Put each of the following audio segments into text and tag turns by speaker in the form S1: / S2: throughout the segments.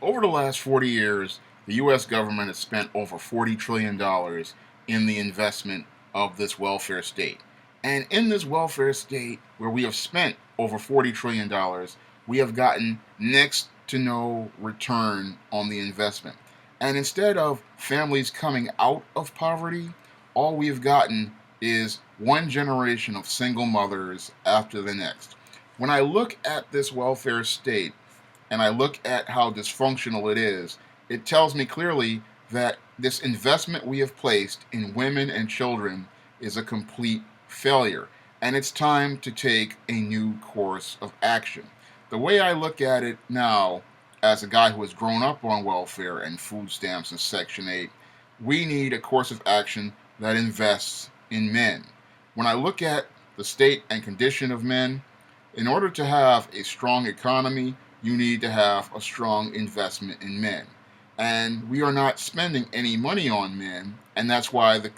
S1: Over the last 40 years, the U.S. government has spent over $40 trillion in the investment of this welfare state. And in this welfare state, where we have spent over $40 trillion, we have gotten next to no return on the investment. And instead of families coming out of poverty, all we've gotten is one generation of single mothers after the next. When I look at this welfare state and I look at how dysfunctional it is, it tells me clearly that this investment we have placed in women and children is a complete failure. And it's time to take a new course of action. The way I look at it now, as a guy who has grown up on welfare and food stamps and Section 8, we need a course of action that invests in men. When I look at the state and condition of men, in order to have a strong economy, you need to have a strong investment in men. And we are not spending any money on men, and that's why the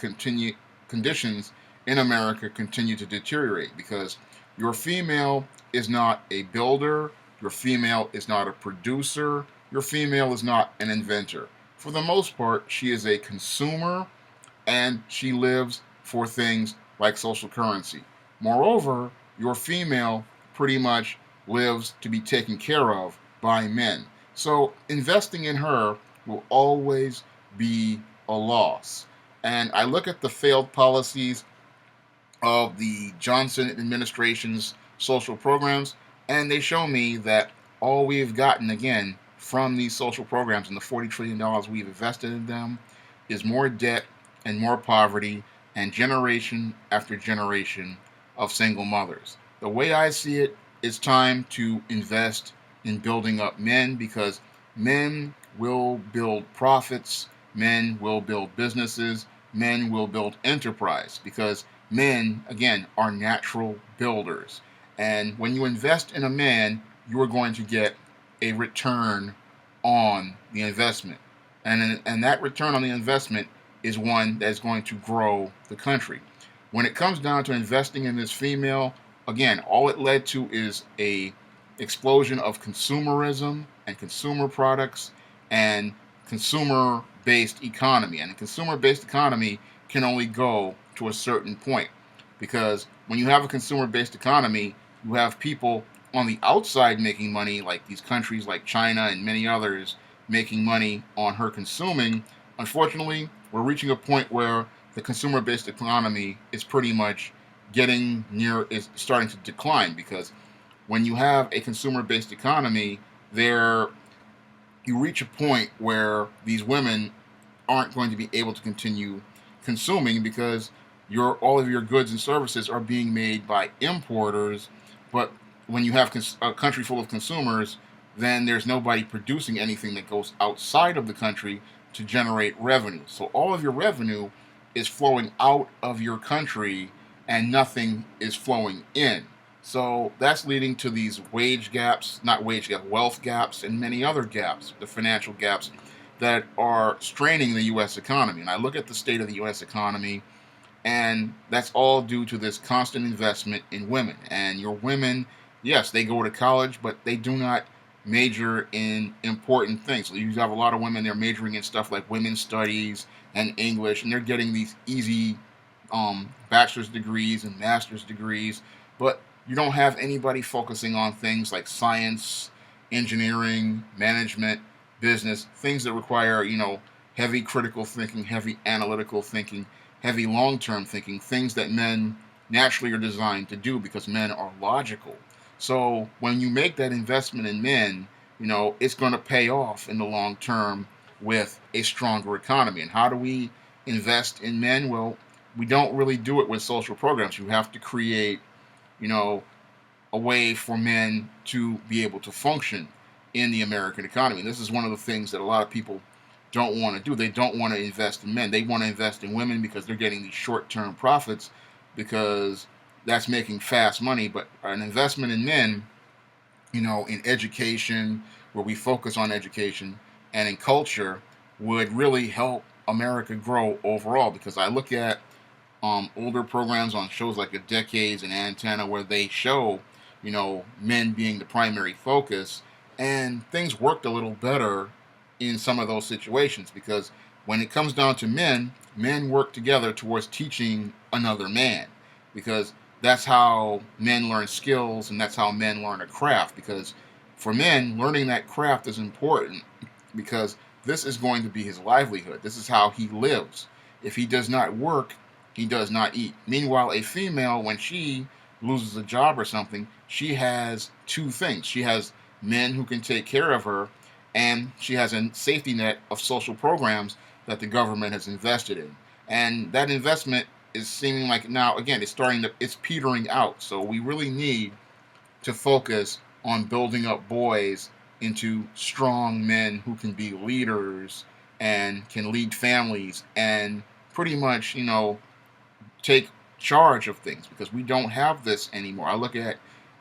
S1: conditions in America continue to deteriorate, because your female is not a builder, your female is not a producer, your female is not an inventor. For the most part, she is a consumer, and she lives for things like social currency. Moreover, your female pretty much lives to be taken care of by men. So investing in her will always be a loss. And I look at the failed policies of the Johnson administration's social programs, and they show me that all we've gotten, again, from these social programs and the $40 trillion we've invested in them is more debt and more poverty and generation after generation of single mothers. The way I see it, it's time to invest in building up men, because men will build profits, men will build businesses, men will build enterprise, because men, again, are natural builders. And when you invest in a man, you are going to get a return on the investment. And that return on the investment is one that is going to grow the country. When it comes down to investing in this female, again, all it led to is a explosion of consumerism and consumer products and consumer-based economy. And a consumer-based economy can only go to a certain point, because when you have a consumer-based economy, you have people on the outside making money, like these countries like China and many others making money on her consuming. Unfortunately, we're reaching a point where the consumer-based economy is pretty much is starting to decline, because when you have a consumer-based economy, you reach a point where these women aren't going to be able to continue consuming, because all of your goods and services are being made by importers. But when you have a country full of consumers, then there's nobody producing anything that goes outside of the country to generate revenue. So all of your revenue is flowing out of your country and nothing is flowing in. So that's leading to these wealth gaps, and many other gaps, the financial gaps that are straining the U.S. economy. And I look at the state of the U.S. economy, and that's all due to this constant investment in women. And your women, yes, they go to college, but they do not major in important things. So you have a lot of women, they're majoring in stuff like women's studies and English, and they're getting these easy bachelor's degrees and master's degrees, but you don't have anybody focusing on things like science, engineering, management, business, things that require, heavy critical thinking, heavy analytical thinking, heavy long-term thinking, things that men naturally are designed to do because men are logical. So when you make that investment in men, it's going to pay off in the long term with a stronger economy. And how do we invest in men? Well, we don't really do it with social programs. You have to create, a way for men to be able to function in the American economy. And this is one of the things that a lot of people don't want to do. They don't want to invest in men. They want to invest in women because they're getting these short-term profits, because that's making fast money. But an investment in men, in education, where we focus on education, and in culture, would really help America grow overall. Because I look at older programs on shows like The Decades and Antenna, where they show, men being the primary focus, And things worked a little better in some of those situations because when it comes down to men, men work together towards teaching another man because that's how men learn skills and that's how men learn a craft. Because for men, learning that craft is important because this is going to be his livelihood. This is how he lives. If he does not work, he does not eat. Meanwhile, a female, when she loses a job or something, she has two things. She has men who can take care of her, and she has a safety net of social programs that the government has invested in. And that investment is seeming like now, again, it's petering out. So we really need to focus on building up boys into strong men who can be leaders and can lead families and pretty much, take charge of things because we don't have this anymore. I look at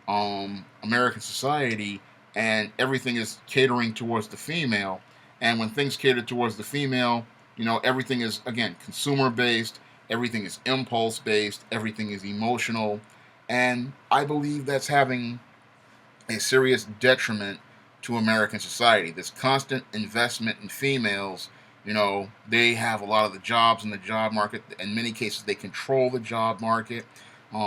S1: American society and everything is catering towards the female. And when things cater towards the female, everything is, again, consumer based, everything is impulse based, everything is emotional. And I believe that's having a serious detriment to American society. This constant investment in females, they have a lot of the jobs in the job market. In many cases, they control the job market.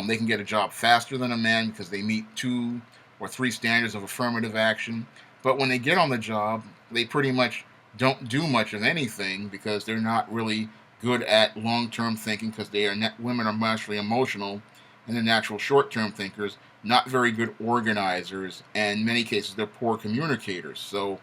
S1: They can get a job faster than a man because they meet 2 or 3 standards of affirmative action. But when they get on the job, they pretty much don't do much of anything because they're not really good at long-term thinking because women are naturally emotional and they're natural short-term thinkers, not very good organizers, and in many cases they're poor communicators. So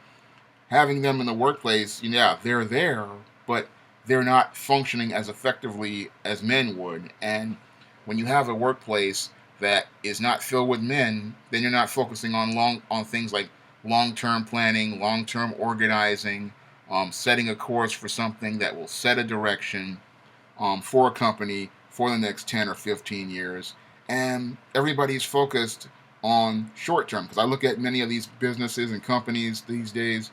S1: having them in the workplace, yeah, they're there, but they're not functioning as effectively as men would. And when you have a workplace that is not filled with men, then you're not focusing on things like long-term planning, long-term organizing, setting a course for something that will set a direction for a company for the next 10 or 15 years. And everybody's focused on short term because I look at many of these businesses and companies these days,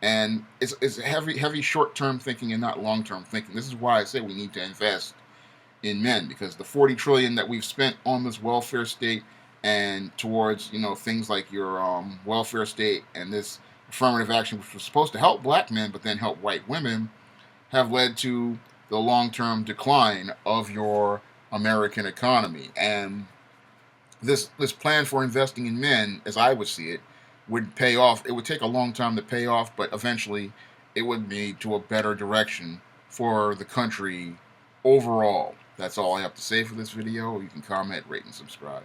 S1: and it's heavy short term thinking and not long term thinking. This is why I say we need to invest in men because the 40 trillion that we've spent on this welfare state and towards things like your welfare state and this affirmative action, which was supposed to help black men but then help white women, have led to the long-term decline of your American economy. And this plan for investing in men, as I would see it, would pay off. It would take a long time to pay off, but eventually it would lead to a better direction for the country overall. That's all I have to say for this video. You can comment, rate, and subscribe.